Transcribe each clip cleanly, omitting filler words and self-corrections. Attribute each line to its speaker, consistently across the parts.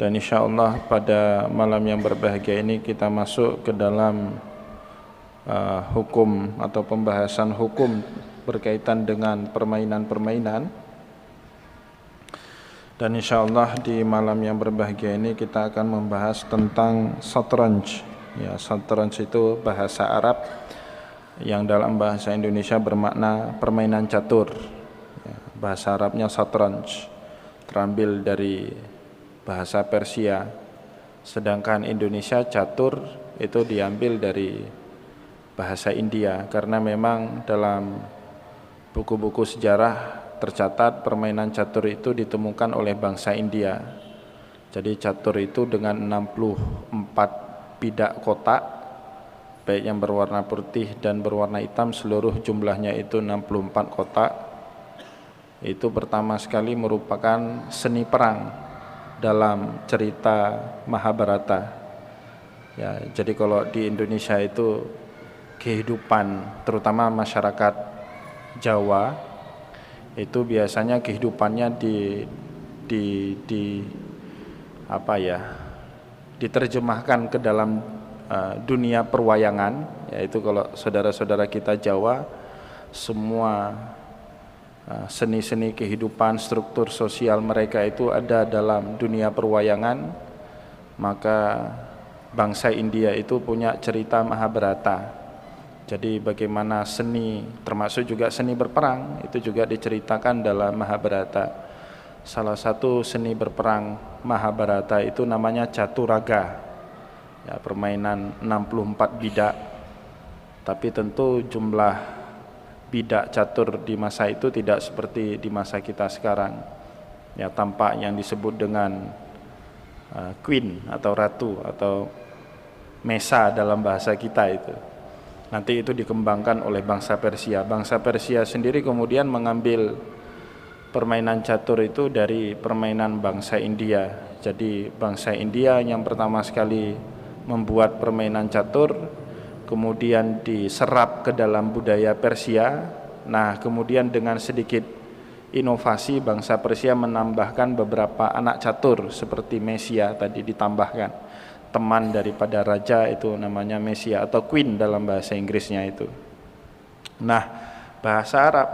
Speaker 1: Dan insya Allah pada malam yang berbahagia ini kita masuk ke dalam hukum atau pembahasan hukum berkaitan dengan permainan-permainan. Dan insya Allah di malam yang berbahagia ini kita akan membahas tentang satranj. Ya, satranj itu bahasa Arab yang dalam bahasa Indonesia bermakna permainan catur. Ya, bahasa Arabnya satranj, terambil dari bahasa Persia, sedangkan Indonesia catur itu diambil dari bahasa India, karena memang dalam buku-buku sejarah tercatat permainan catur itu ditemukan oleh bangsa India. Jadi catur itu dengan 64 bidak kotak, baik yang berwarna putih dan berwarna hitam, seluruh jumlahnya itu 64 kotak. Itu pertama sekali merupakan seni perang dalam cerita Mahabharata. Ya, jadi kalau di Indonesia itu kehidupan, terutama masyarakat Jawa, itu biasanya kehidupannya diterjemahkan ke dalam dunia perwayangan, yaitu kalau saudara-saudara kita Jawa, semua seni-seni kehidupan, struktur sosial mereka itu ada dalam dunia perwayangan. Maka bangsa India itu punya cerita Mahabharata. Jadi bagaimana seni, termasuk juga seni berperang, itu juga diceritakan dalam Mahabharata. Salah satu seni berperang Mahabharata itu namanya Caturaga, ya, permainan 64 bidak. Tapi tentu jumlah bidak catur di masa itu tidak seperti di masa kita sekarang. Ya, tampak yang disebut dengan queen atau ratu atau mesa dalam bahasa kita itu. Nanti itu dikembangkan oleh bangsa Persia. Bangsa Persia sendiri kemudian mengambil permainan catur itu dari permainan bangsa India. Jadi bangsa India yang pertama sekali membuat permainan catur, kemudian diserap ke dalam budaya Persia. Nah, kemudian dengan sedikit inovasi bangsa Persia menambahkan beberapa anak catur seperti Mesia tadi ditambahkan. Teman daripada raja itu namanya Mesia atau queen dalam bahasa Inggrisnya itu. Nah, bahasa Arab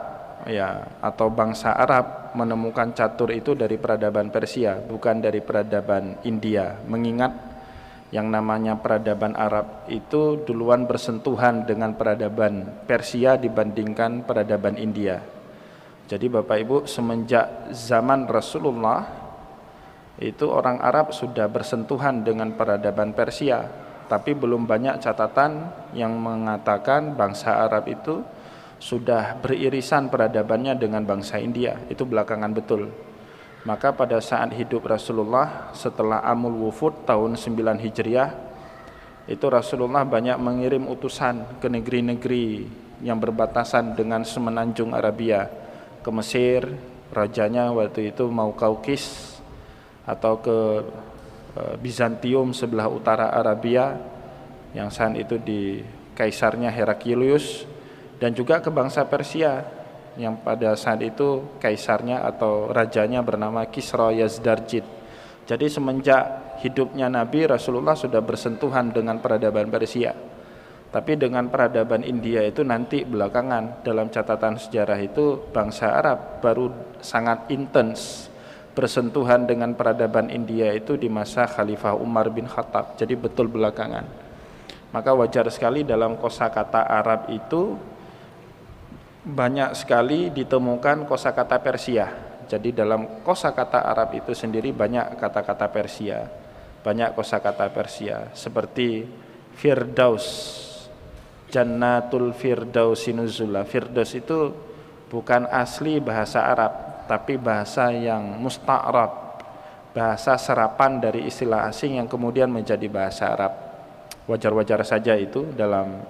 Speaker 1: ya atau bangsa Arab menemukan catur itu dari peradaban Persia, bukan dari peradaban India. Mengingat yang namanya peradaban Arab itu duluan bersentuhan dengan peradaban Persia dibandingkan peradaban India. Jadi Bapak Ibu, semenjak zaman Rasulullah itu orang Arab sudah bersentuhan dengan peradaban Persia, tapi belum banyak catatan yang mengatakan bangsa Arab itu sudah beririsan peradabannya dengan bangsa India. Itu belakangan betul. Maka pada saat hidup Rasulullah setelah Amul Wufud tahun 9 Hijriah, itu Rasulullah banyak mengirim utusan ke negeri-negeri yang berbatasan dengan semenanjung Arabia, ke Mesir, rajanya waktu itu Muqawqis, atau ke Bizantium sebelah utara Arabia yang saat itu di kaisarnya Heraklius, dan juga ke bangsa Persia yang pada saat itu kaisarnya atau rajanya bernama Kisra Yazdarjid. Jadi semenjak hidupnya Nabi, Rasulullah sudah bersentuhan dengan peradaban Persia. Tapi dengan peradaban India itu nanti belakangan, dalam catatan sejarah itu bangsa Arab baru sangat intens bersentuhan dengan peradaban India itu di masa Khalifah Umar bin Khattab. Jadi betul belakangan. Maka wajar sekali dalam kosakata Arab itu banyak sekali ditemukan kosakata Persia. Jadi dalam kosakata Arab itu sendiri banyak kata-kata Persia, banyak kosakata Persia seperti Firdaus, Jannatul Firdausi nuzula. Firdaus itu bukan asli bahasa Arab, tapi bahasa yang musta'rab, bahasa serapan dari istilah asing yang kemudian menjadi bahasa Arab. Wajar-wajar saja itu dalam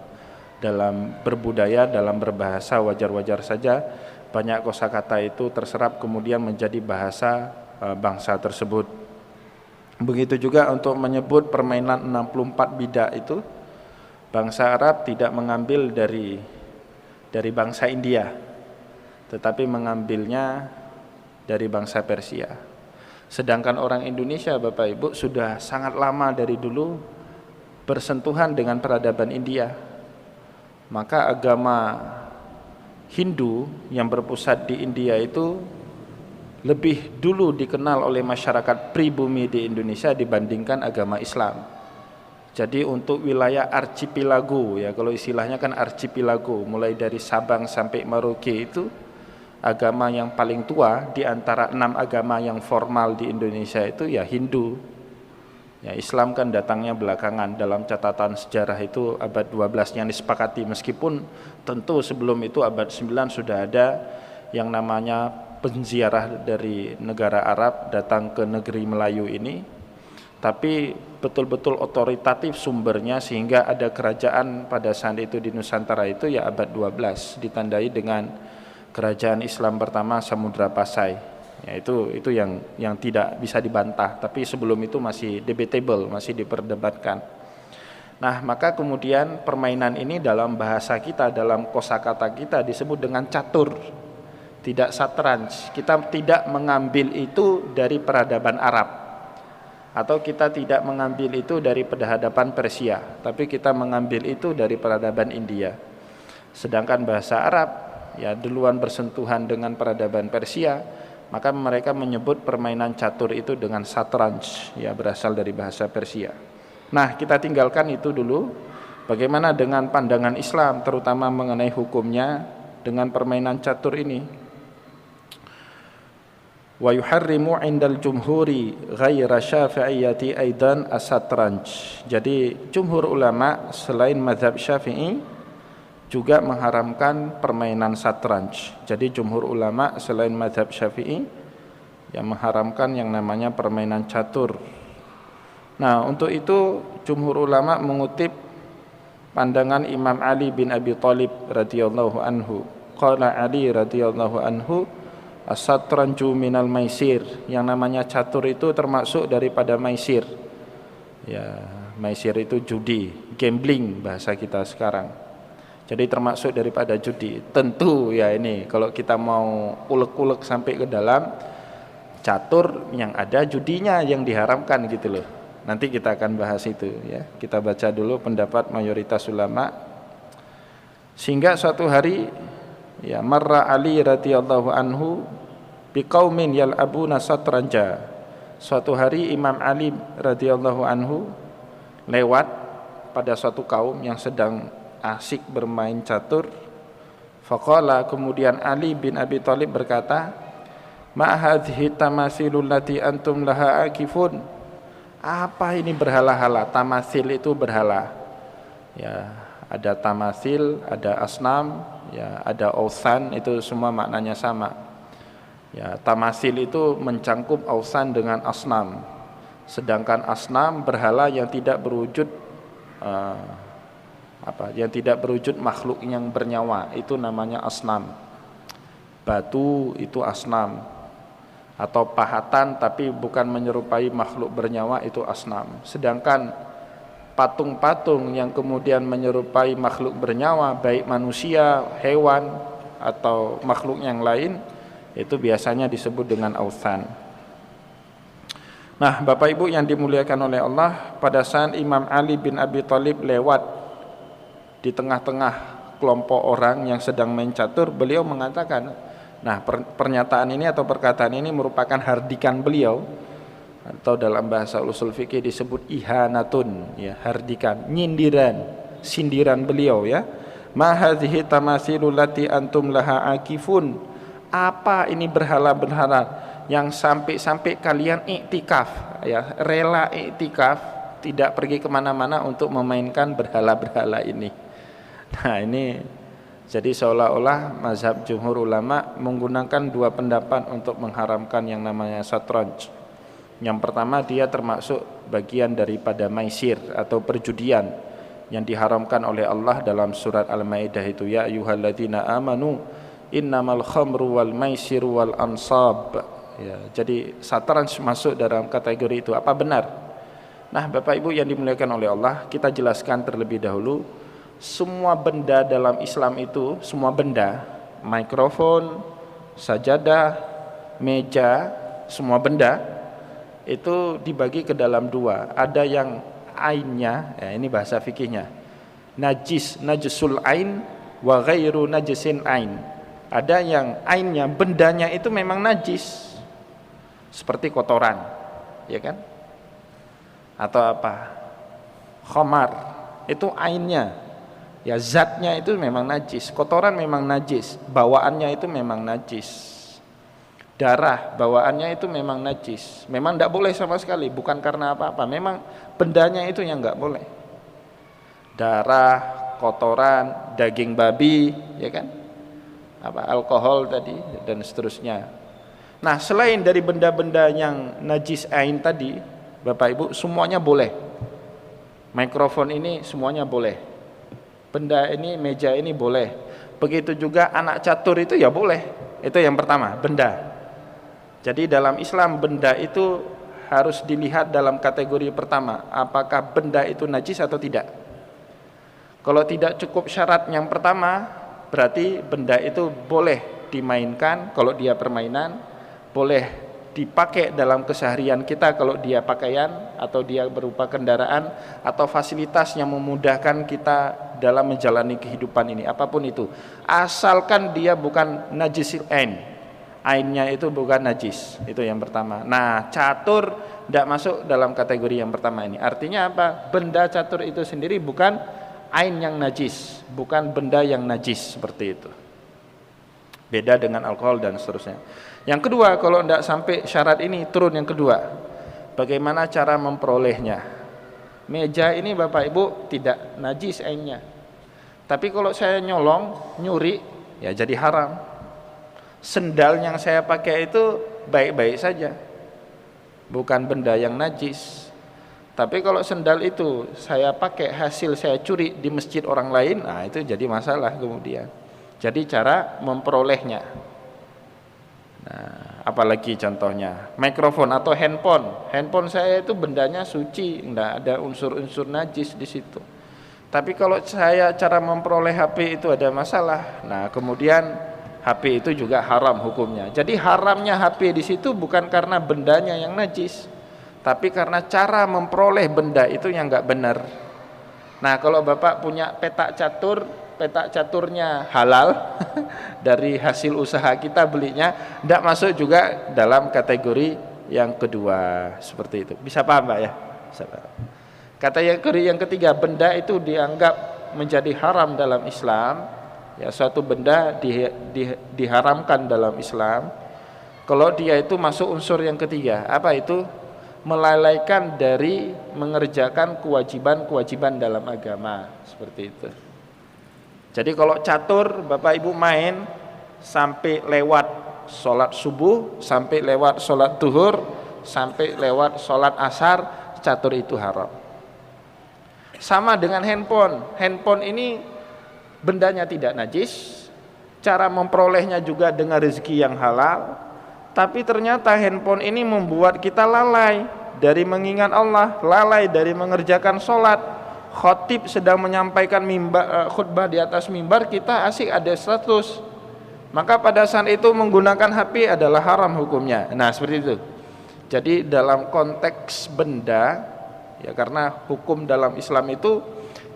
Speaker 1: berbudaya, dalam berbahasa, wajar-wajar saja banyak kosakata itu terserap kemudian menjadi bahasa bangsa tersebut. Begitu juga untuk menyebut permainan 64 bidak itu, bangsa Arab tidak mengambil dari bangsa India, tetapi mengambilnya dari bangsa Persia. Sedangkan orang Indonesia Bapak Ibu sudah sangat lama dari dulu bersentuhan dengan peradaban India. Maka agama Hindu yang berpusat di India itu lebih dulu dikenal oleh masyarakat pribumi di Indonesia dibandingkan agama Islam. Jadi untuk wilayah archipelago, ya kalau istilahnya kan archipelago, mulai dari Sabang sampai Merauke itu agama yang paling tua di antara 6 agama yang formal di Indonesia itu ya Hindu. Ya, Islam kan datangnya belakangan, dalam catatan sejarah itu abad 12 yang disepakati, meskipun tentu sebelum itu abad 9 sudah ada yang namanya penziarah dari negara Arab datang ke negeri Melayu ini, tapi betul-betul otoritatif sumbernya sehingga ada kerajaan pada saat itu di Nusantara itu ya abad 12 ditandai dengan kerajaan Islam pertama Samudra Pasai. Ya, itu yang tidak bisa dibantah, tapi sebelum itu masih debatable, masih diperdebatkan. Nah, maka kemudian permainan ini dalam bahasa kita, dalam kosakata kita disebut dengan catur, tidak satranj. Kita tidak mengambil itu dari peradaban Arab, atau kita tidak mengambil itu dari peradaban Persia, tapi kita mengambil itu dari peradaban India. Sedangkan bahasa Arab ya duluan bersentuhan dengan peradaban Persia, maka mereka menyebut permainan catur itu dengan satranj, ya berasal dari bahasa Persia. Nah, kita tinggalkan itu dulu. Bagaimana dengan pandangan Islam terutama mengenai hukumnya dengan permainan catur ini? Wa yuharrimu 'indal jumhuri ghaira syafi'iyyati aidan as-satranj. Jadi jumhur ulama selain mazhab Syafi'i juga mengharamkan permainan satranj. Jadi jumhur ulama selain mazhab Syafi'i yang mengharamkan yang namanya permainan catur. Nah, untuk itu jumhur ulama mengutip pandangan Imam Ali bin Abi Thalib radhiyallahu anhu. Qala Ali radhiyallahu anhu, as-satranju minal maisir. Yang namanya catur itu termasuk daripada maisir. Ya, maisir itu judi, gambling bahasa kita sekarang. Jadi termasuk daripada judi. Tentu ya ini kalau kita mau ulek-ulek sampai ke dalam, catur yang ada judinya yang diharamkan gitu loh. Nanti kita akan bahas itu ya. Kita baca dulu pendapat mayoritas ulama. Sehingga suatu hari ya marra Ali radhiyallahu anhu biqaumin yal'abuna satranja. Suatu hari Imam Ali radhiyallahu anhu lewat pada suatu kaum yang sedang asik bermain catur. Faqala, kemudian Ali bin Abi Thalib berkata, ma hadhihi tamasilul lati antum laha akifun. Apa ini berhala-hala? Tamasil itu berhala. Ya, ada tamasil, ada asnam, ya, ada ausan, itu semua maknanya sama. Ya, tamasil itu mencangkup ausan dengan asnam. Sedangkan asnam berhala yang tidak berwujud yang tidak berwujud makhluk yang bernyawa, itu namanya asnam. Batu itu asnam, atau pahatan tapi bukan menyerupai makhluk bernyawa, itu asnam. Sedangkan patung-patung yang kemudian menyerupai makhluk bernyawa, baik manusia, hewan atau makhluk yang lain, itu biasanya disebut dengan authan. Nah, Bapak Ibu yang dimuliakan oleh Allah, pada saat Imam Ali bin Abi Thalib lewat di tengah-tengah kelompok orang yang sedang main catur, beliau mengatakan, nah pernyataan ini atau perkataan ini merupakan hardikan beliau, atau dalam bahasa usul fikih disebut ihanatun, ya, hardikan, nyindiran, sindiran beliau ya. Ma hadhihi tamasilul lati antum laha akifun. Apa ini berhala-berhala yang sampai kalian iktikaf, ya, rela iktikaf, tidak pergi kemana-mana untuk memainkan berhala-berhala ini. Nah, ini jadi seolah-olah mazhab jumhur ulama menggunakan dua pendapat untuk mengharamkan yang namanya satranj. Yang pertama, dia termasuk bagian daripada maisir atau perjudian yang diharamkan oleh Allah dalam surat Al-Maidah itu, ya ayyuhalladzina amanu innamal khamru wal maisiru wal ansab. Ya, jadi satranj masuk dalam kategori itu. Apa benar? Nah, Bapak Ibu yang dimuliakan oleh Allah, kita jelaskan terlebih dahulu. Semua benda dalam Islam itu, semua benda, mikrofon, sajadah, meja, semua benda itu dibagi ke dalam dua. Ada yang ainnya, ya ini bahasa fikihnya, najisul ain wa ghairu najisin ain. Ada yang ainnya, bendanya itu memang najis, seperti kotoran, ya kan? Atau apa? Khamar, itu ainnya, ya zatnya itu memang najis. Kotoran memang najis, bawaannya itu memang najis. Darah bawaannya itu memang najis, memang tidak boleh sama sekali, bukan karena apa-apa, memang bendanya itu yang nggak boleh. Darah, kotoran, daging babi, ya kan, apa alkohol tadi dan seterusnya. Nah, selain dari benda-benda yang najis ain tadi, Bapak Ibu, semuanya boleh. Mikrofon ini semuanya boleh, benda ini, meja ini boleh. Begitu juga anak catur itu ya boleh. Itu yang pertama, benda. Jadi dalam Islam benda itu harus dilihat dalam kategori pertama, apakah benda itu najis atau tidak. Kalau tidak cukup syarat yang pertama, berarti benda itu boleh dimainkan kalau dia permainan, boleh dipakai dalam keseharian kita kalau dia pakaian atau dia berupa kendaraan atau fasilitas yang memudahkan kita dalam menjalani kehidupan ini, apapun itu, asalkan dia bukan najisil ain. Ainnya itu bukan najis, itu yang pertama. Nah, catur tidak masuk dalam kategori yang pertama ini. Artinya apa? Benda catur itu sendiri bukan ain yang najis, bukan benda yang najis, seperti itu. Beda dengan alkohol dan seterusnya. Yang kedua, kalau tidak sampai syarat ini, turun yang kedua. Bagaimana cara memperolehnya? Meja ini Bapak Ibu tidak najis ainnya. Tapi kalau saya nyolong, nyuri, ya jadi haram. Sendal yang saya pakai itu baik-baik saja, bukan benda yang najis. Tapi kalau sendal itu saya pakai hasil saya curi di masjid orang lain, nah itu jadi masalah kemudian. Jadi cara memperolehnya. Nah, apalagi contohnya mikrofon atau handphone. Handphone saya itu bendanya suci, enggak ada unsur-unsur najis di situ. Tapi kalau saya cara memperoleh HP itu ada masalah, nah kemudian HP itu juga haram hukumnya. Jadi haramnya HP di situ bukan karena bendanya yang najis, tapi karena cara memperoleh benda itu yang enggak benar. Nah, kalau Bapak punya petak catur, petak caturnya halal dari hasil usaha kita belinya, enggak masuk juga dalam kategori yang kedua, seperti itu. Bisa paham Pak ya? Bisa paham. Kategori yang ketiga, benda itu dianggap menjadi haram dalam Islam. Ya, suatu benda diharamkan dalam Islam kalau dia itu masuk unsur yang ketiga. Apa itu? Melalaikan dari mengerjakan kewajiban-kewajiban dalam agama, seperti itu. Jadi kalau catur Bapak Ibu main sampai lewat sholat subuh, sampai lewat sholat duhur, sampai lewat sholat asar, catur itu haram. Sama dengan handphone. Handphone ini bendanya tidak najis, cara memperolehnya juga dengan rezeki yang halal, tapi ternyata handphone ini membuat kita lalai dari mengingat Allah, lalai dari mengerjakan sholat. Khotib sedang menyampaikan khutbah di atas mimbar, kita asik ada status, maka pada saat itu menggunakan HP adalah haram hukumnya. Nah, seperti itu. Jadi dalam konteks benda, ya, karena hukum dalam Islam itu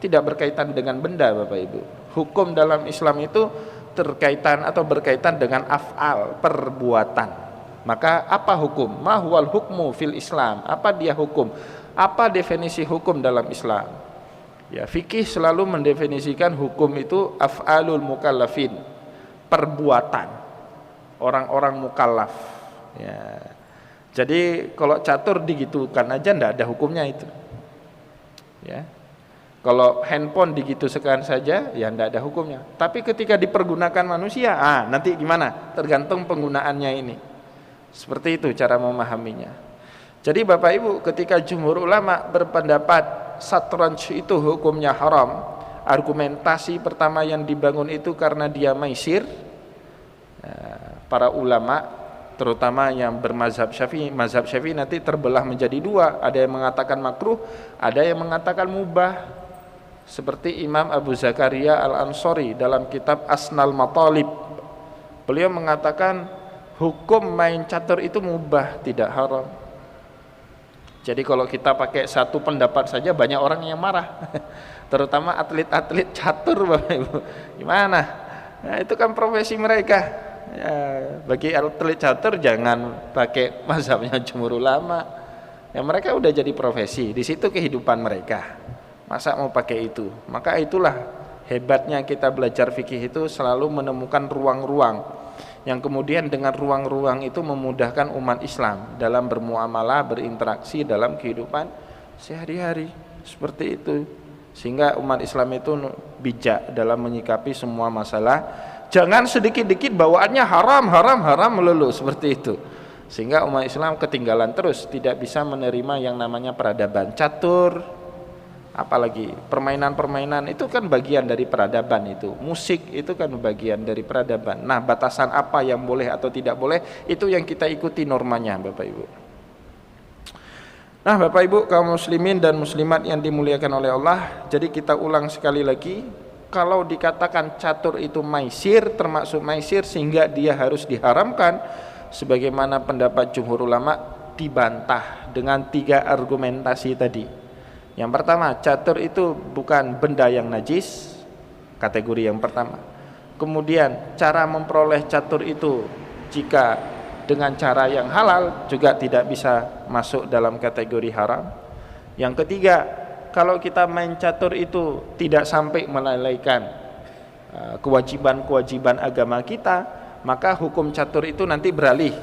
Speaker 1: tidak berkaitan dengan benda Bapak Ibu. Hukum dalam Islam itu terkaitan atau berkaitan dengan af'al, perbuatan. Maka apa hukum? Ma huwal hukmu fil Islam? Apa dia hukum? Apa definisi hukum dalam Islam? Ya, fikih selalu mendefinisikan hukum itu af'alul mukallafin, perbuatan orang-orang mukallaf. Ya. Jadi kalau catur digitukan aja ndak ada hukumnya itu. Ya. Kalau handphone digitukan saja, ya tidak ada hukumnya. Tapi ketika dipergunakan manusia, nanti gimana? Tergantung penggunaannya ini. Seperti itu cara memahaminya. Jadi Bapak Ibu, ketika jumhur ulama berpendapat satranj itu hukumnya haram, argumentasi pertama yang dibangun itu karena dia maisir. Para ulama, terutama yang bermazhab Syafi'i, mazhab Syafi'i nanti terbelah menjadi dua. Ada yang mengatakan makruh, ada yang mengatakan mubah. Seperti Imam Abu Zakaria Al-Ansari dalam kitab Asnal Matalib, beliau mengatakan hukum main catur itu mubah, tidak haram. Jadi kalau kita pakai satu pendapat saja banyak orang yang marah. Terutama atlet-atlet catur Bapak Ibu. Gimana? Nah, itu kan profesi mereka. Ya, bagi atlet catur jangan pakai mazhabnya jumhur ulama. Ya mereka udah jadi profesi, di situ kehidupan mereka. Masa mau pakai itu? Maka itulah hebatnya kita belajar fikih itu selalu menemukan ruang-ruang yang kemudian dengan ruang-ruang itu memudahkan umat Islam dalam bermuamalah, berinteraksi dalam kehidupan sehari-hari seperti itu, sehingga umat Islam itu bijak dalam menyikapi semua masalah. Jangan sedikit-dikit bawaannya haram, haram, haram melulu seperti itu, sehingga umat Islam ketinggalan terus, tidak bisa menerima yang namanya peradaban. Catur, apalagi permainan-permainan itu kan bagian dari peradaban, itu musik itu kan bagian dari peradaban. Nah, batasan apa yang boleh atau tidak boleh itu yang kita ikuti normanya Bapak Ibu. Nah Bapak Ibu kaum muslimin dan muslimat yang dimuliakan oleh Allah, jadi kita ulang sekali lagi, kalau dikatakan catur itu maisir, termasuk maisir sehingga dia harus diharamkan sebagaimana pendapat jumhur ulama, dibantah dengan 3 argumentasi tadi. Yang pertama, catur itu bukan benda yang najis, kategori yang pertama. Kemudian cara memperoleh catur itu jika dengan cara yang halal juga tidak bisa masuk dalam kategori haram. Yang ketiga, kalau kita main catur itu tidak sampai melalaikan kewajiban-kewajiban agama kita, maka hukum catur itu nanti beralih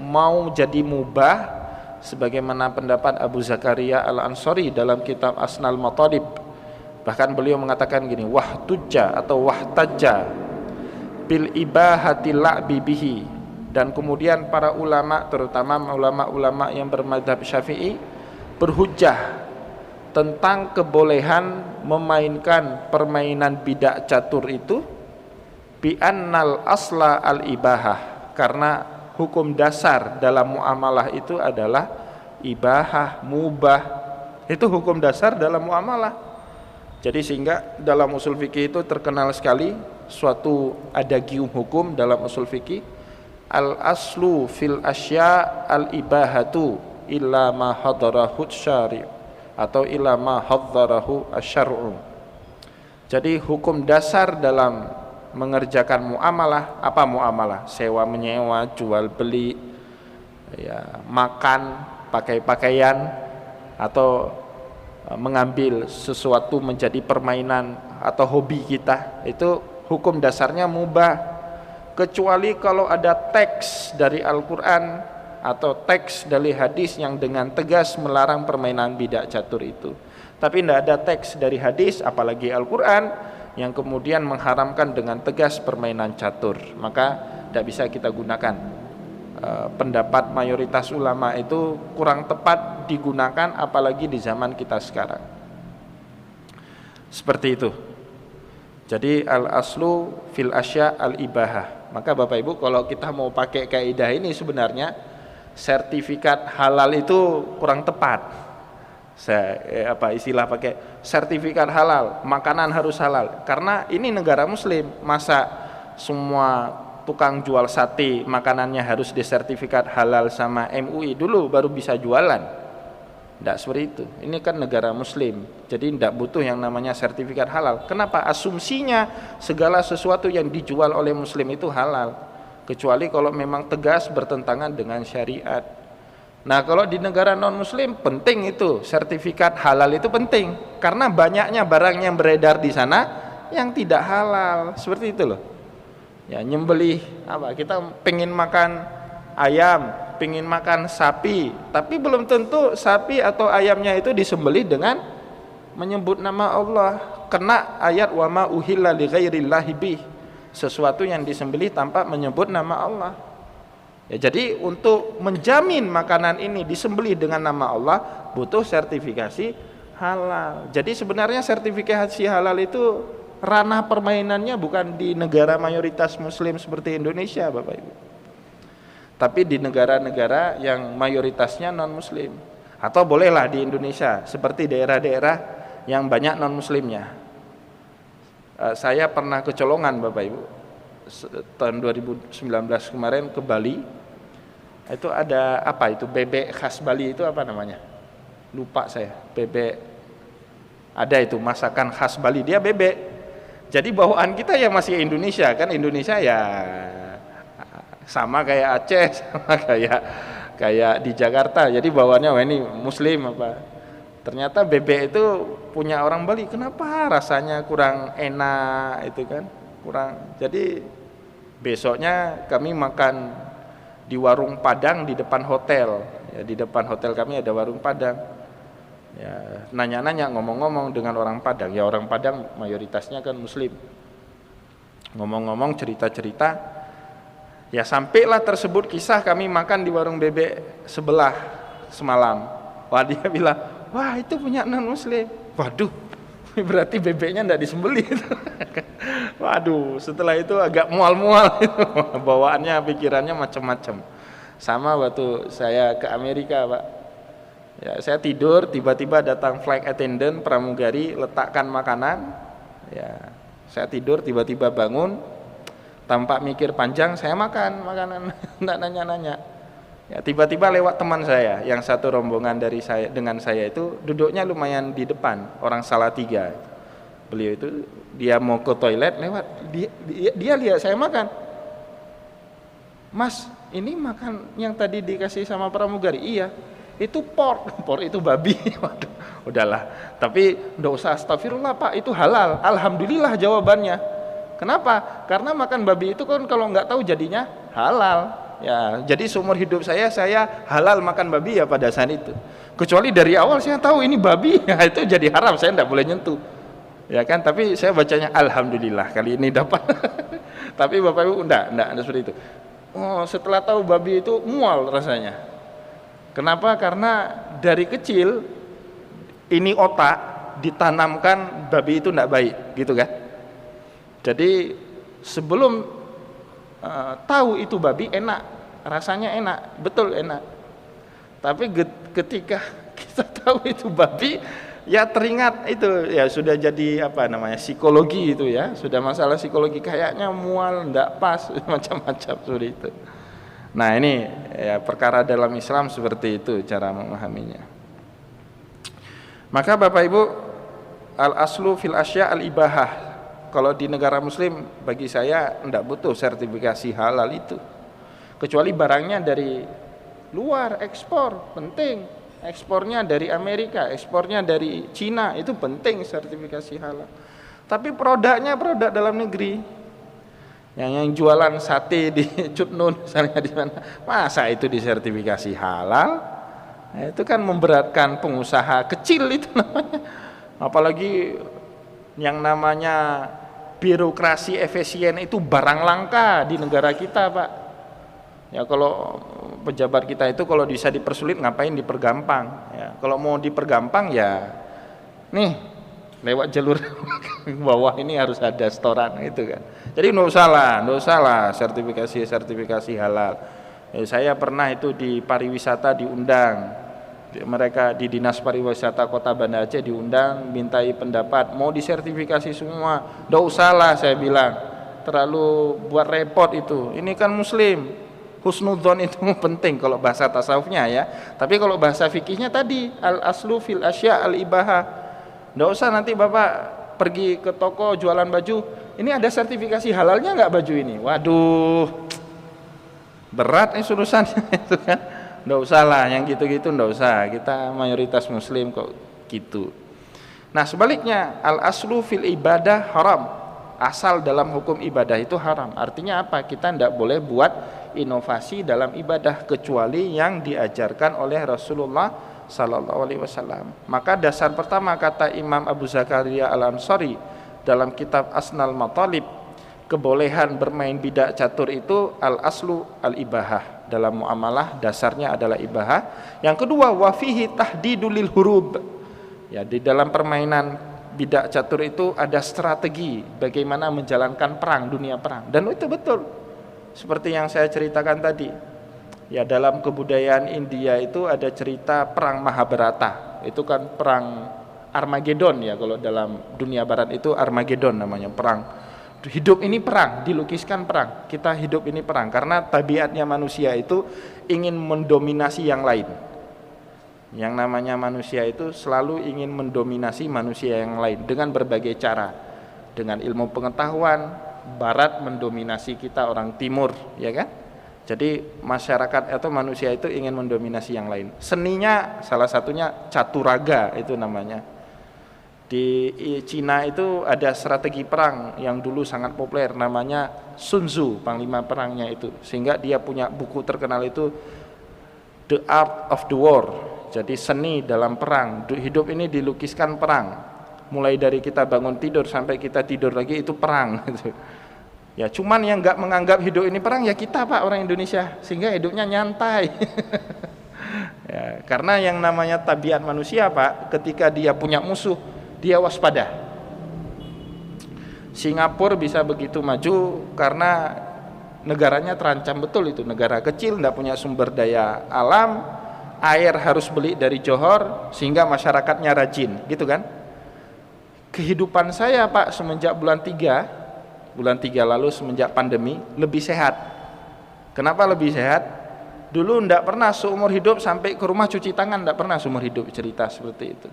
Speaker 1: mau jadi mubah, sebagaimana pendapat Abu Zakaria Al-Ansari dalam kitab Asnal Matalib. Bahkan beliau mengatakan gini, wahtujja atau wahtajja bil ibahati la'bi bihi. Dan kemudian para ulama, terutama ulama-ulama yang bermadhab Syafi'i, berhujjah tentang kebolehan memainkan permainan bidak catur itu bi annal asla al ibahah, karena hukum dasar dalam muamalah itu adalah ibahah, mubah. Itu hukum dasar dalam muamalah. Jadi sehingga dalam usul fikih itu terkenal sekali suatu adagium hukum dalam usul fikih, al aslu fil asya al ibahatu illa ma hadarahu syari' atau illa ma hadarahu asyar'u. Jadi hukum dasar dalam mengerjakan muamalah, apa muamalah? Sewa menyewa, jual beli, ya, makan, pakai pakaian, atau mengambil sesuatu menjadi permainan atau hobi kita, itu hukum dasarnya mubah, kecuali kalau ada teks dari Al-Quran atau teks dari hadis yang dengan tegas melarang permainan bidak catur itu. Tapi tidak ada teks dari hadis apalagi Al-Quran yang kemudian mengharamkan dengan tegas permainan catur, maka tidak bisa kita gunakan. Pendapat mayoritas ulama itu kurang tepat digunakan apalagi di zaman kita sekarang. Seperti itu. Jadi al-aslu fil asya al-ibahah. Maka Bapak Ibu kalau kita mau pakai kaidah ini sebenarnya sertifikat halal itu kurang tepat. Istilah pakai sertifikat halal, makanan harus halal, karena ini negara muslim. Masa semua tukang jual sate makanannya harus disertifikat halal sama MUI dulu baru bisa jualan? Tidak seperti itu. Ini kan negara muslim, jadi tidak butuh yang namanya sertifikat halal. Kenapa? Asumsinya segala sesuatu yang dijual oleh muslim itu halal, kecuali kalau memang tegas bertentangan dengan syariat. Nah kalau di negara non muslim penting itu sertifikat halal, itu penting karena banyaknya barang yang beredar di sana yang tidak halal, seperti itu loh. Ya nyembelih kita pengen makan ayam, pengen makan sapi, tapi belum tentu sapi atau ayamnya itu disembelih dengan menyebut nama Allah. Kena ayat wa ma uhilla li ghairillahi bih, sesuatu yang disembelih tanpa menyebut nama Allah. Ya, jadi untuk menjamin makanan ini disembelih dengan nama Allah butuh sertifikasi halal. Jadi sebenarnya sertifikasi halal itu ranah permainannya bukan di negara mayoritas muslim seperti Indonesia Bapak Ibu, tapi di negara-negara yang mayoritasnya non muslim. Atau bolehlah di Indonesia seperti daerah-daerah yang banyak non muslimnya. Saya pernah kecolongan Bapak Ibu tahun 2019 kemarin ke Bali. Itu ada bebek khas Bali itu apa namanya? lupa saya, bebek. Ada itu masakan khas Bali, dia bebek. Jadi bawaan kita ya masih Indonesia, kan Indonesia ya sama kayak Aceh, sama kayak di Jakarta. Jadi bawaannya wah ini muslim apa. Ternyata bebek itu punya orang Bali. Kenapa rasanya kurang enak itu kan? Kurang. Jadi besoknya kami makan di warung Padang di depan hotel. Ya, di depan hotel kami ada warung Padang. Ya, nanya-nanya, ngomong-ngomong dengan orang Padang. Ya orang Padang mayoritasnya kan muslim. Ngomong-ngomong, cerita-cerita. Ya sampailah tersebut kisah kami makan di warung bebek sebelah semalam. Wah dia bilang, wah itu punya non muslim. Waduh, berarti bebeknya enggak disembelih. Waduh, setelah itu agak mual-mual. Bawaannya, pikirannya macam-macam. Sama waktu saya ke Amerika, Pak. Ya, saya tidur, tiba-tiba datang flight attendant pramugari letakkan makanan. Ya, saya tidur, tiba-tiba bangun, tanpa mikir panjang, saya makan makanan, enggak nanya-nanya. Ya, tiba-tiba lewat teman saya, yang satu rombongan dari saya dengan saya itu duduknya lumayan di depan, orang Salatiga. Beliau itu dia mau ke toilet lewat, dia lihat saya makan. Mas, ini makan yang tadi dikasih sama pramugari? Iya. Itu pork itu babi. Waduh, udahlah. Tapi enggak usah astagfirullah Pak, itu halal. Alhamdulillah jawabannya. Kenapa? Karena makan babi itu kan kalau nggak tahu jadinya halal. Ya, jadi seumur hidup saya halal makan babi ya pada saat itu. Kecuali dari awal saya tahu ini babi, ya itu jadi haram, saya enggak boleh nyentuh. Ya kan, tapi saya bacanya alhamdulillah kali ini dapat. Tapi Bapak Ibu enggak seperti itu. Oh, setelah tahu babi itu mual rasanya. Kenapa? Karena dari kecil ini otak ditanamkan babi itu enggak baik, gitu kan? Jadi sebelum tahu itu babi enak, rasanya enak, betul enak. Tapi ketika kita tahu itu babi, ya teringat itu ya sudah jadi apa namanya psikologi itu ya, sudah masalah psikologi kayaknya mual, enggak pas, macam-macam seperti itu. Nah ini ya perkara dalam Islam seperti itu cara memahaminya. Maka Bapak Ibu, al-aslu fil asya al-ibahah. Kalau di negara muslim bagi saya enggak butuh sertifikasi halal itu. Kecuali barangnya dari luar ekspor, penting. Ekspornya dari Amerika, ekspornya dari Cina, itu penting sertifikasi halal. Tapi produknya produk dalam negeri. Yang jualan sate di Cutnun misalnya di mana, masa itu disertifikasi halal? Nah, itu kan memberatkan pengusaha kecil itu namanya. Apalagi yang namanya birokrasi efisien itu barang langka di negara kita, Pak. Ya kalau pejabat kita itu kalau bisa dipersulit ngapain dipergampang? Ya, kalau mau dipergampang ya nih lewat jalur bawah ini harus ada setoran gitu kan. Jadi enggak usah lah sertifikasi halal. Saya pernah itu di pariwisata diundang. Mereka di Dinas Pariwisata Kota Banda Aceh diundang, mintai pendapat, mau disertifikasi semua. Enggak usah lah saya bilang. Terlalu buat repot itu. Ini kan muslim. Husnudzon itu penting kalau bahasa tasawufnya ya. Tapi kalau bahasa fikihnya tadi al-aslu fil asya al-ibahah. Nggak usah nanti Bapak pergi ke toko jualan baju, ini ada sertifikasi halalnya nggak baju ini? Waduh, berat nih urusannya itu kan. Nggak usah lah, yang gitu-gitu nggak usah. Kita mayoritas muslim kok gitu. Nah sebaliknya, al-aslu fil ibadah haram. Asal dalam hukum ibadah itu haram. Artinya apa? Kita nggak boleh buat inovasi dalam ibadah kecuali yang diajarkan oleh Rasulullah Sallallahu Alaihi Wasallam. Maka dasar pertama kata Imam Abu Zakaria Al-Ansari dalam kitab Asnal Matalib, kebolehan bermain bidak catur itu al-aslu al-ibahah. Dalam muamalah dasarnya adalah ibahah. Yang kedua wafihi tahdidulil hurub. Ya, di dalam permainan bidak catur itu ada strategi bagaimana menjalankan perang, dunia perang. Dan itu betul. Seperti yang saya ceritakan tadi. Ya dalam kebudayaan India itu ada cerita perang Mahabharata. Itu kan perang Armageddon ya, kalau dalam dunia barat itu Armageddon namanya, perang. Hidup ini perang, dilukiskan perang. Kita hidup ini perang karena tabiatnya manusia itu ingin mendominasi yang lain. Yang namanya manusia itu selalu ingin mendominasi manusia yang lain dengan berbagai cara. Dengan ilmu pengetahuan, barat mendominasi kita orang timur, ya kan? Jadi masyarakat atau manusia itu ingin mendominasi yang lain. Seninya salah satunya caturaga itu namanya. Di Cina itu ada strategi perang yang dulu sangat populer, namanya Sun Tzu, panglima perangnya itu. Sehingga dia punya buku terkenal itu The Art of the War. Jadi seni dalam perang. Hidup ini dilukiskan perang. Mulai dari kita bangun tidur sampai kita tidur lagi itu perang. Ya cuman yang nggak menganggap hidup ini perang ya kita Pak, orang Indonesia, sehingga hidupnya nyantai. Ya, karena yang namanya tabiat manusia Pak, ketika dia punya musuh dia waspada. Singapura bisa begitu maju karena negaranya terancam betul itu, negara kecil, tidak punya sumber daya alam, air harus beli dari Johor sehingga masyarakatnya rajin, gitu kan? Kehidupan saya Pak semenjak bulan 3 lalu semenjak pandemi lebih sehat. Kenapa lebih sehat? Dulu ndak pernah seumur hidup sampai ke rumah cuci tangan, ndak pernah seumur hidup cerita seperti itu.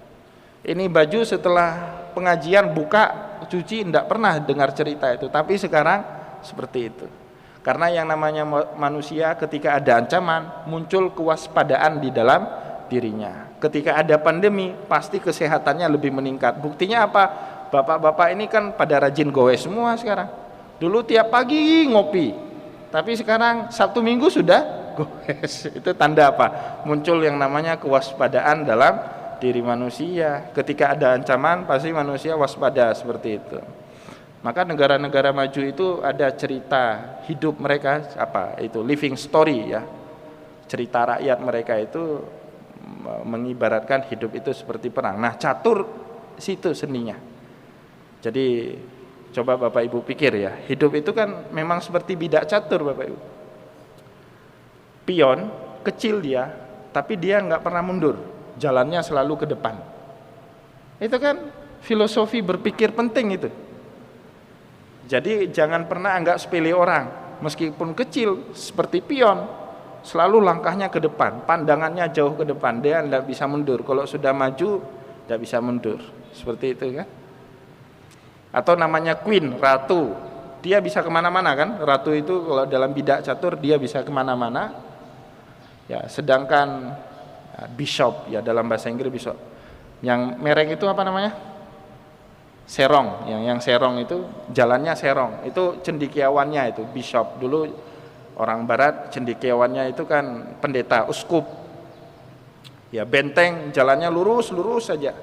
Speaker 1: Ini baju setelah pengajian buka cuci, ndak pernah dengar cerita itu. Tapi sekarang seperti itu. Karena yang namanya manusia ketika ada ancaman muncul kewaspadaan di dalam dirinya. Ketika ada pandemi pasti kesehatannya lebih meningkat. Buktinya apa? Bapak-bapak ini kan pada rajin goes semua sekarang. Dulu tiap pagi ngopi, tapi sekarang Sabtu Minggu sudah goes. Itu tanda apa? Muncul yang namanya kewaspadaan dalam diri manusia. Ketika ada ancaman pasti manusia waspada seperti itu. Maka negara-negara maju itu ada cerita hidup mereka, apa itu, living story ya. Cerita rakyat mereka itu mengibaratkan hidup itu seperti perang. Nah, catur situ seninya. Jadi coba Bapak Ibu pikir ya, hidup itu kan memang seperti bidak catur Bapak Ibu. Pion kecil dia, tapi dia nggak pernah mundur, jalannya selalu ke depan. Itu kan filosofi berpikir penting itu. Jadi jangan pernah anggap sepele orang, meskipun kecil seperti pion, selalu langkahnya ke depan, pandangannya jauh ke depan, dia tidak bisa mundur. Kalau sudah maju tidak bisa mundur, seperti itu kan. Atau namanya queen, ratu, dia bisa kemana-mana kan. Ratu itu kalau dalam bidak catur dia bisa kemana-mana ya. Sedangkan bishop ya, dalam bahasa Inggris bishop, yang merek itu apa namanya, serong, yang serong itu jalannya serong, itu cendekiawannya itu bishop. Dulu orang barat cendekiawannya itu kan pendeta, uskup ya. Benteng jalannya lurus saja.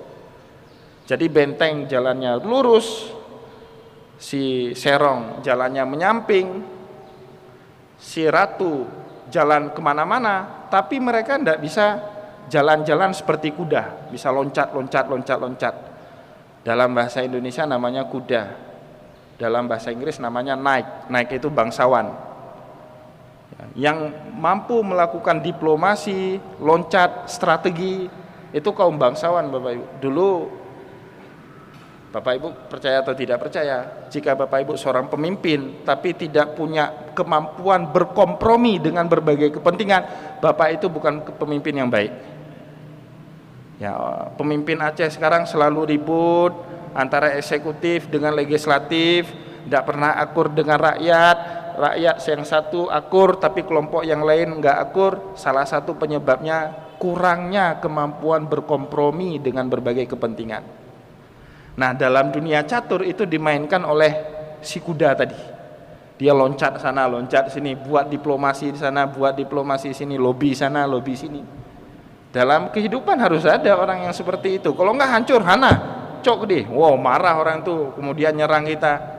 Speaker 1: Jadi benteng jalannya lurus, si serong jalannya menyamping, si ratu jalan kemana-mana, tapi mereka tidak bisa jalan-jalan seperti kuda, bisa loncat. Dalam bahasa Indonesia namanya kuda, dalam bahasa Inggris namanya naik itu bangsawan. Yang mampu melakukan diplomasi, loncat, strategi, itu kaum bangsawan Bapak Ibu. Dulu Bapak Ibu percaya atau tidak percaya, jika Bapak Ibu seorang pemimpin tapi tidak punya kemampuan berkompromi dengan berbagai kepentingan, Bapak itu bukan pemimpin yang baik. Ya, pemimpin Aceh sekarang selalu ribut antara eksekutif dengan legislatif, tidak pernah akur dengan rakyat yang satu akur tapi kelompok yang lain nggak akur. Salah satu penyebabnya kurangnya kemampuan berkompromi dengan berbagai kepentingan. Nah, dalam dunia catur itu dimainkan oleh si kuda tadi. Dia loncat sana, loncat sini, buat diplomasi di sana, buat diplomasi sini, lobby sana, lobby sini. Dalam kehidupan harus ada orang yang seperti itu. Kalau enggak hancur, hana, cok deh. Wow, marah orang itu, kemudian nyerang kita.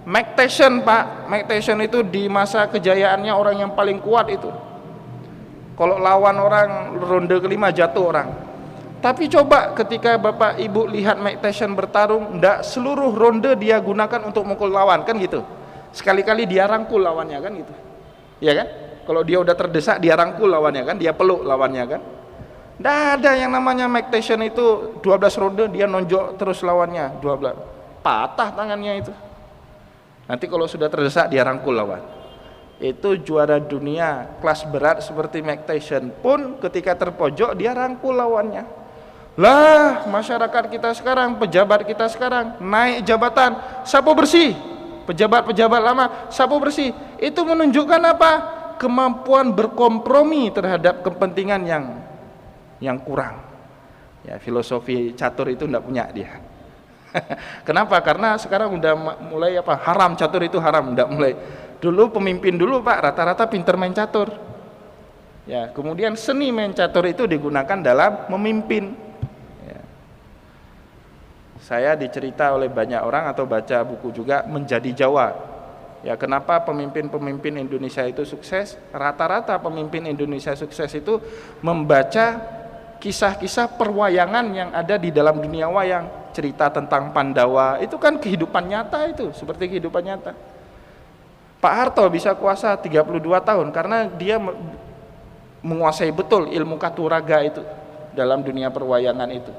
Speaker 1: Mike Tyson Pak, Mike Tyson itu di masa kejayaannya orang yang paling kuat itu. Kalau lawan orang ronde kelima jatuh orang. Tapi coba ketika Bapak Ibu lihat Mike Tyson bertarung, enggak seluruh ronde dia gunakan untuk mukul lawan, kan gitu. Sekali-kali dia rangkul lawannya, kan gitu. Iya kan? Kalau dia udah terdesak dia rangkul lawannya, kan, dia peluk lawannya, kan. Enggak ada yang namanya Mike Tyson itu 12 ronde dia nonjok terus lawannya, 12. Patah tangannya itu. Nanti kalau sudah terdesak dia rangkul lawan. Itu juara dunia kelas berat seperti Mike Tyson pun ketika terpojok dia rangkul lawannya. Lah masyarakat kita sekarang, pejabat kita sekarang naik jabatan, sapu bersih. Pejabat-pejabat lama sapu bersih. Itu menunjukkan apa? Kemampuan berkompromi terhadap kepentingan yang kurang. Ya, filosofi catur itu enggak punya dia. Kenapa? Karena sekarang udah mulai apa? Haram, catur itu haram, enggak mulai. Dulu pemimpin dulu Pak rata-rata pinter main catur. Ya, kemudian seni main catur itu digunakan dalam memimpin. Ya. Saya dicerita oleh banyak orang atau baca buku juga menjadi Jawa. Ya, kenapa pemimpin-pemimpin Indonesia itu sukses? Rata-rata pemimpin Indonesia sukses itu membaca kisah-kisah perwayangan yang ada di dalam dunia wayang. Cerita tentang Pandawa, itu kan kehidupan nyata itu, seperti kehidupan nyata. Pak Harto bisa kuasa 32 tahun karena dia menguasai betul ilmu katuraga itu dalam dunia perwayangan itu.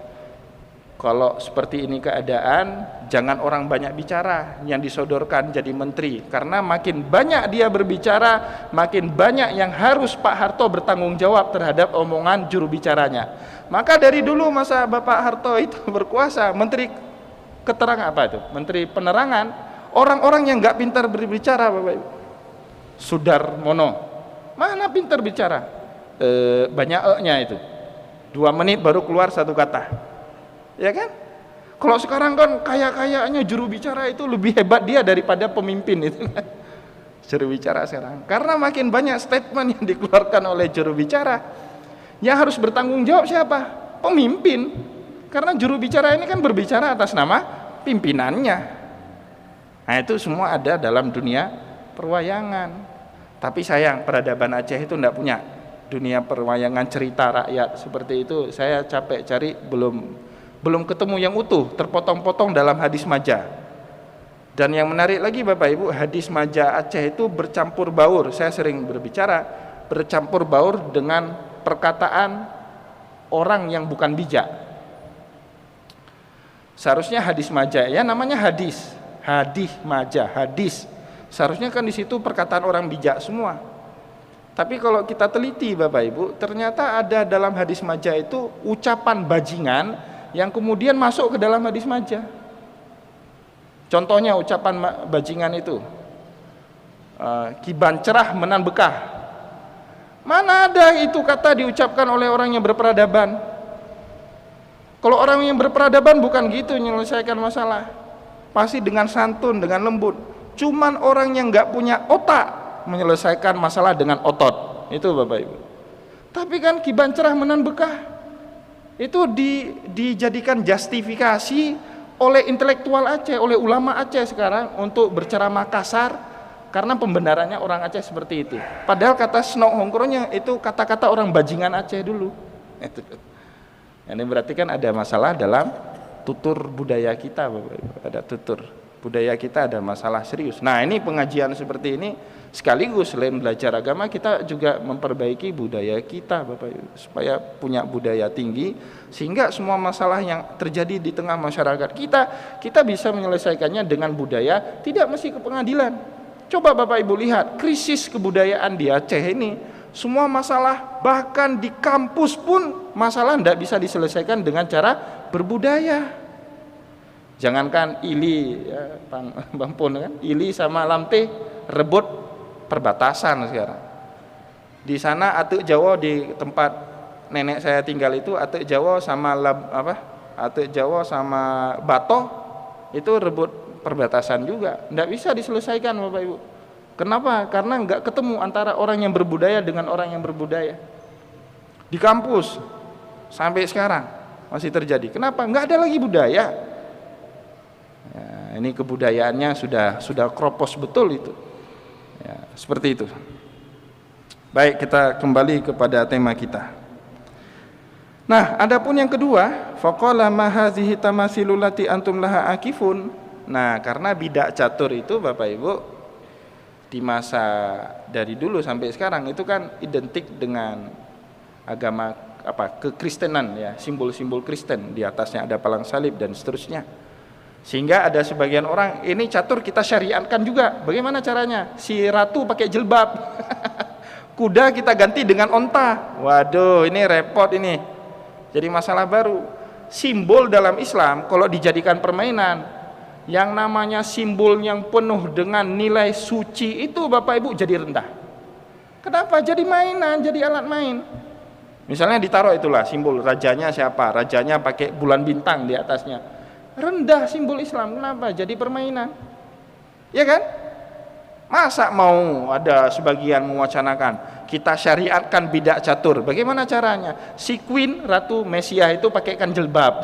Speaker 1: Kalau seperti ini keadaan, jangan orang banyak bicara yang disodorkan jadi menteri, karena makin banyak dia berbicara, makin banyak yang harus Pak Harto bertanggung jawab terhadap omongan juru bicaranya. Maka dari dulu masa Bapak Harto itu berkuasa, menteri keterangan apa itu? Menteri penerangan, orang-orang yang nggak pintar berbicara, Bapak Ibu. Sudarmono, mana pintar bicara? Banyak e-nya itu. 2 menit baru keluar satu kata. Ya kan? Kalau sekarang kan kayaknya juru bicara itu lebih hebat dia daripada pemimpin itu. Juru bicara sekarang. Karena makin banyak statement yang dikeluarkan oleh juru bicara, yang harus bertanggung jawab siapa? Pemimpin. Karena juru bicara ini kan berbicara atas nama pimpinannya. Nah, itu semua ada dalam dunia perwayangan. Tapi sayang peradaban Aceh itu enggak punya dunia perwayangan cerita rakyat seperti itu. Saya capek cari, belum ketemu yang utuh, terpotong-potong dalam hadis majah. Dan yang menarik lagi Bapak Ibu, hadis majah Aceh itu bercampur baur. Saya sering berbicara, bercampur baur dengan perkataan orang yang bukan bijak. Seharusnya hadis majah, ya namanya hadis majah, hadis. Seharusnya kan di situ perkataan orang bijak semua. Tapi kalau kita teliti Bapak Ibu, ternyata ada dalam hadis majah itu ucapan bajingan yang kemudian masuk ke dalam hadis majah. Contohnya ucapan bajingan itu, kiban cerah menan bekah. Mana ada itu kata diucapkan oleh orang yang berperadaban? Kalau orang yang berperadaban bukan gitu menyelesaikan masalah, pasti dengan santun, dengan lembut. Cuman orang yang nggak punya otak menyelesaikan masalah dengan otot. Itu Bapak Ibu. Tapi kan kiban cerah menan bekah itu dijadikan justifikasi oleh intelektual Aceh, oleh ulama Aceh sekarang untuk berceramah kasar karena pembenarannya orang Aceh seperti itu. Padahal kata Snok Hongkronya itu kata-kata orang bajingan Aceh dulu. Ini berarti kan ada masalah dalam tutur budaya kita, Bapak Ibu. Ada tutur budaya kita, ada masalah serius. Nah, ini pengajian seperti ini sekaligus selain belajar agama, kita juga memperbaiki budaya kita Bapak Ibu, supaya punya budaya tinggi sehingga semua masalah yang terjadi di tengah masyarakat kita bisa menyelesaikannya dengan budaya, tidak mesti ke pengadilan. Coba Bapak Ibu lihat krisis kebudayaan di Aceh ini, semua masalah bahkan di kampus pun masalah tidak bisa diselesaikan dengan cara berbudaya. Jangankan Ili ya, Bang Pun kan, Ili sama Lamte rebut perbatasan sekarang. Di sana Atuk Jawa, di tempat nenek saya tinggal itu, Atuk Jawa sama Atuk Jawa sama Bato itu rebut perbatasan juga. Tidak bisa diselesaikan Bapak Ibu. Kenapa? Karena nggak ketemu antara orang yang berbudaya dengan orang yang berbudaya. Di kampus sampai sekarang masih terjadi. Kenapa? Nggak ada lagi budaya. Ya, ini kebudayaannya sudah kropos betul itu. Ya, seperti itu. Baik, kita kembali kepada tema kita. Nah, adapun yang kedua, faqala ma hazihi tamasilul lati antum laha akifun. Nah, karena bidak catur itu Bapak Ibu di masa dari dulu sampai sekarang itu kan identik dengan agama kekristenan ya, simbol-simbol Kristen, di atasnya ada palang salib dan seterusnya. Sehingga ada sebagian orang, ini catur kita syariatkan juga. Bagaimana caranya? Si ratu pakai jilbab. Kuda kita ganti dengan onta. Waduh, ini repot ini. Jadi masalah baru. Simbol dalam Islam kalau dijadikan permainan, yang namanya simbol yang penuh dengan nilai suci itu Bapak Ibu jadi rendah. Kenapa? Jadi mainan, jadi alat main. Misalnya ditaruh itulah simbol rajanya siapa? Rajanya pakai bulan bintang di atasnya. Rendah simbol Islam, kenapa? Jadi permainan. Ya kan? Masa mau ada sebagian mewacanakan kita syariatkan bidak catur? Bagaimana caranya? Si Queen, Ratu Mesiah itu pakaikan jilbab.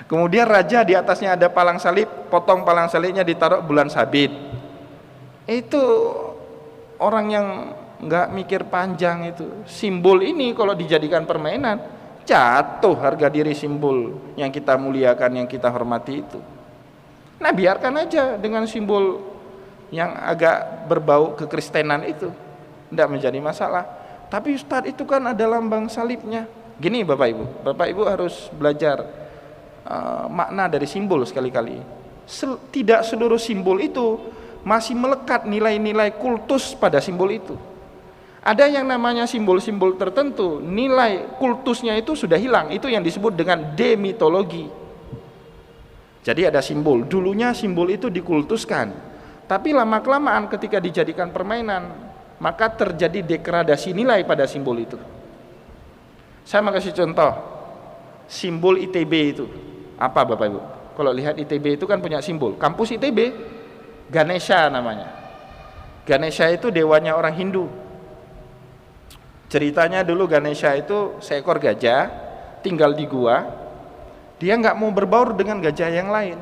Speaker 1: Kemudian raja di atasnya ada palang salib, potong palang salibnya ditaruh bulan sabit. Itu orang yang nggak mikir panjang itu. Simbol ini kalau dijadikan permainan, jatuh harga diri simbol yang kita muliakan, yang kita hormati itu. Nah, biarkan aja dengan simbol yang agak berbau kekristenan itu, tidak menjadi masalah. Tapi Ustadz, itu kan ada lambang salibnya. Gini Bapak Ibu harus belajar makna dari simbol sekali-kali. Tidak seluruh simbol itu masih melekat nilai-nilai kultus pada simbol itu. Ada yang namanya simbol-simbol tertentu, nilai kultusnya itu sudah hilang. Itu yang disebut dengan demitologi. Jadi ada simbol, dulunya simbol itu dikultuskan, tapi lama-kelamaan ketika dijadikan permainan, maka terjadi degradasi nilai pada simbol itu. Saya mau kasih contoh, simbol ITB itu apa Bapak Ibu? Kalau lihat ITB itu kan punya simbol, kampus ITB, Ganesha namanya. Ganesha itu dewanya orang Hindu. Ceritanya dulu Ganesha itu seekor gajah, tinggal di gua. Dia nggak mau berbaur dengan gajah yang lain.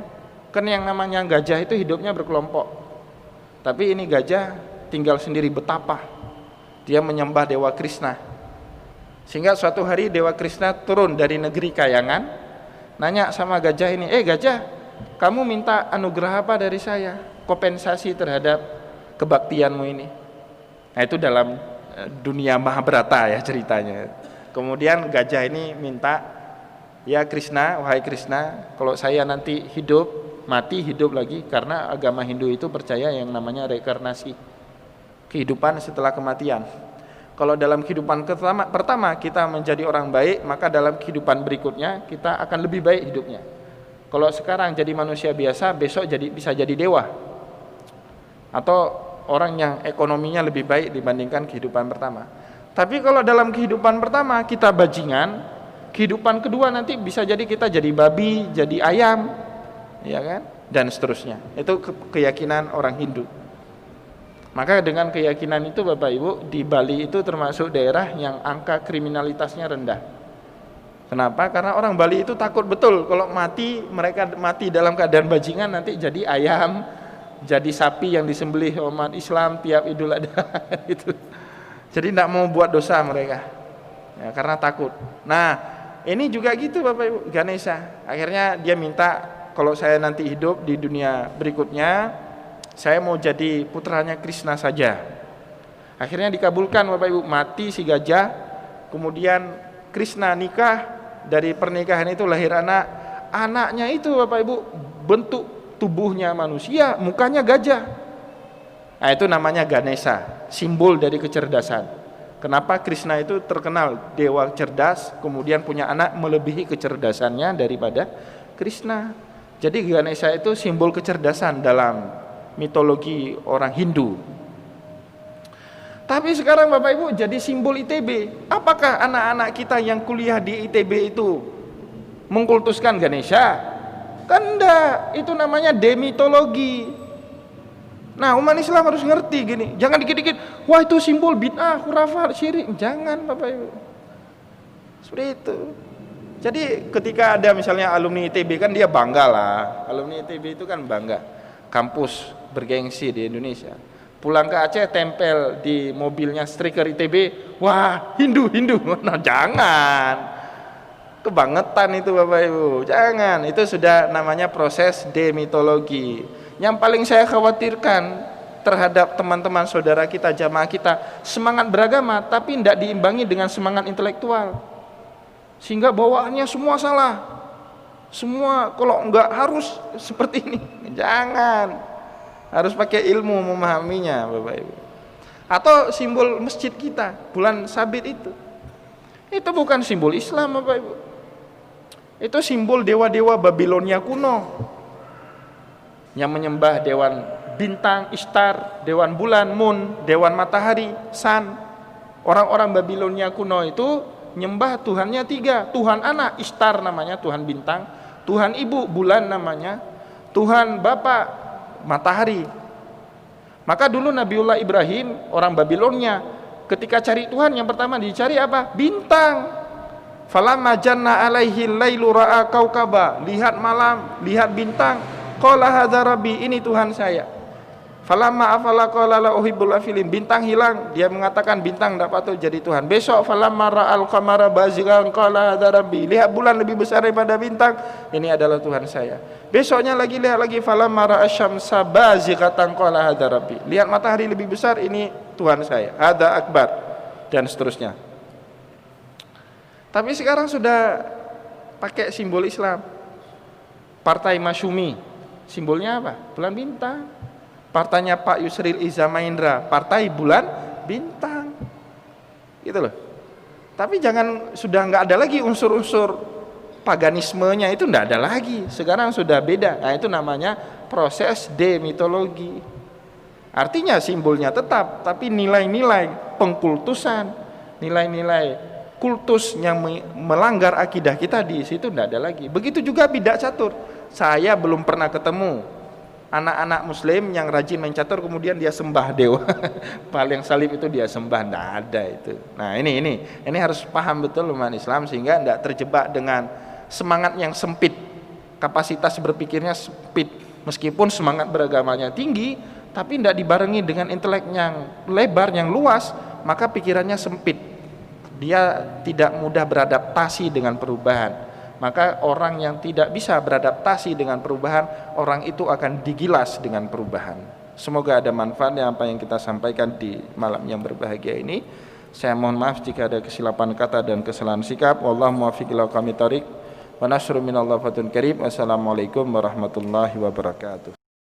Speaker 1: Kan yang namanya gajah itu hidupnya berkelompok. Tapi ini gajah tinggal sendiri betapa. Dia menyembah Dewa Krishna. Sehingga suatu hari Dewa Krishna turun dari negeri kayangan, nanya sama gajah ini, gajah, kamu minta anugerah apa dari saya? Kompensasi terhadap kebaktianmu ini. Nah, itu dalam dunia Mahabharata ya ceritanya. Kemudian gajah ini minta, ya Krishna, wahai Krishna, kalau saya nanti hidup, mati hidup lagi, karena agama Hindu itu percaya yang namanya reinkarnasi, kehidupan setelah kematian. Kalau dalam kehidupan pertama kita menjadi orang baik, maka dalam kehidupan berikutnya kita akan lebih baik hidupnya. Kalau sekarang jadi manusia biasa, besok bisa jadi dewa, atau orang yang ekonominya lebih baik dibandingkan kehidupan pertama. Tapi kalau dalam kehidupan pertama kita bajingan, kehidupan kedua nanti bisa jadi kita jadi babi, jadi ayam, ya kan? Dan seterusnya. Itu keyakinan orang Hindu. Maka dengan keyakinan itu Bapak Ibu, di Bali itu termasuk daerah yang angka kriminalitasnya rendah. Kenapa? Karena orang Bali itu takut betul kalau mati, mereka mati dalam keadaan bajingan nanti jadi ayam, jadi sapi yang disembelih umat Islam tiap Idul Adha itu. Jadi tidak mau buat dosa mereka, ya, karena takut. Nah, ini juga gitu Bapak Ibu, Ganesha. Akhirnya dia minta, kalau saya nanti hidup di dunia berikutnya, saya mau jadi putranya Krishna saja. Akhirnya dikabulkan Bapak Ibu, mati si gajah. Kemudian Krishna nikah, dari pernikahan itu lahir anak. Anaknya itu Bapak Ibu bentuk tubuhnya manusia, mukanya gajah. Nah, itu namanya Ganesha, simbol dari kecerdasan. Kenapa Krishna itu terkenal dewa cerdas, kemudian punya anak melebihi kecerdasannya daripada Krishna. Jadi Ganesha itu simbol kecerdasan dalam mitologi orang Hindu. Tapi sekarang Bapak Ibu jadi simbol ITB. Apakah anak-anak kita yang kuliah di ITB itu mengkultuskan Ganesha? Kan enggak, itu namanya demitologi. Nah, umat Islam harus ngerti gini. Jangan dikit-dikit, wah itu simbol bid'ah, khurafat, syirik. Jangan Bapak Ibu. Seperti itu. Jadi ketika ada misalnya alumni ITB, kan dia bangga lah. Alumni ITB itu kan bangga. Kampus bergengsi di Indonesia. Pulang ke Aceh tempel di mobilnya stiker ITB, wah Hindu. Nah, jangan. Kebangetan itu Bapak Ibu, jangan. Itu sudah namanya proses demitologi. Yang paling saya khawatirkan terhadap teman-teman saudara kita, jamaah kita, semangat beragama tapi tidak diimbangi dengan semangat intelektual, sehingga bawaannya semua salah. Semua kalau enggak harus seperti ini. Jangan. Harus pakai ilmu memahaminya, Bapak Ibu. Atau simbol masjid kita, bulan sabit itu. Itu bukan simbol Islam, Bapak Ibu. Itu simbol dewa-dewa Babilonia kuno yang menyembah dewan bintang, Ishtar, dewan bulan, Moon, dewan matahari, Sun. Orang-orang Babilonia kuno itu nyembah Tuhannya 3. Tuhan anak, Ishtar namanya, Tuhan bintang. Tuhan ibu, bulan namanya. Tuhan bapak, matahari. Maka dulu Nabiullah Ibrahim, orang Babilonia, ketika cari Tuhan yang pertama dicari apa? Bintang. Falamma janna alaihi lailu ra'a kaukaba. Lihat malam, lihat bintang. Qala hadza rabbi, ini Tuhan saya. Falamma afala qala la uhibbul afilin. Bintang hilang, dia mengatakan bintang tidak patut jadi Tuhan. Besok falamma ra'al qamara bazighan qala hadza rabbi. Lihat bulan lebih besar daripada bintang, ini adalah Tuhan saya. Besoknya lagi lihat lagi falamma ra'asyamsa bazighatan qala hadza rabbi. Lihat matahari lebih besar, ini Tuhan saya. Hadza akbar, dan seterusnya. Tapi sekarang sudah pakai simbol Islam. Partai Masyumi, simbolnya apa? Bulan bintang. Partainya Pak Yusril Iza Mahendra, partai bulan bintang, gitu loh. Tapi sudah nggak ada lagi unsur-unsur paganismenya, itu nggak ada lagi. Sekarang sudah beda. Nah, itu namanya proses demitologi. Artinya simbolnya tetap, tapi nilai-nilai pengkultusan, nilai-nilai kultus yang melanggar akidah kita di situ nggak ada lagi. Begitu juga bidak catur. Saya belum pernah ketemu anak-anak muslim yang rajin main catur kemudian dia sembah dewa. Paling salib itu dia sembah, enggak ada itu. Nah, ini harus paham betul umat Islam sehingga enggak terjebak dengan semangat yang sempit. Kapasitas berpikirnya sempit. Meskipun semangat beragamanya tinggi, tapi enggak dibarengi dengan intelek yang lebar, yang luas, maka pikirannya sempit. Dia tidak mudah beradaptasi dengan perubahan. Maka orang yang tidak bisa beradaptasi dengan perubahan, orang itu akan digilas dengan perubahan. Semoga ada manfaat yang apa yang kita sampaikan di malam yang berbahagia ini. Saya mohon maaf jika ada kesilapan kata dan kesalahan sikap. Wallahu muwaffiq ila aqwamit thoriq. Wa nasru minallah fatun karim. Wassalamualaikum warahmatullahi wabarakatuh.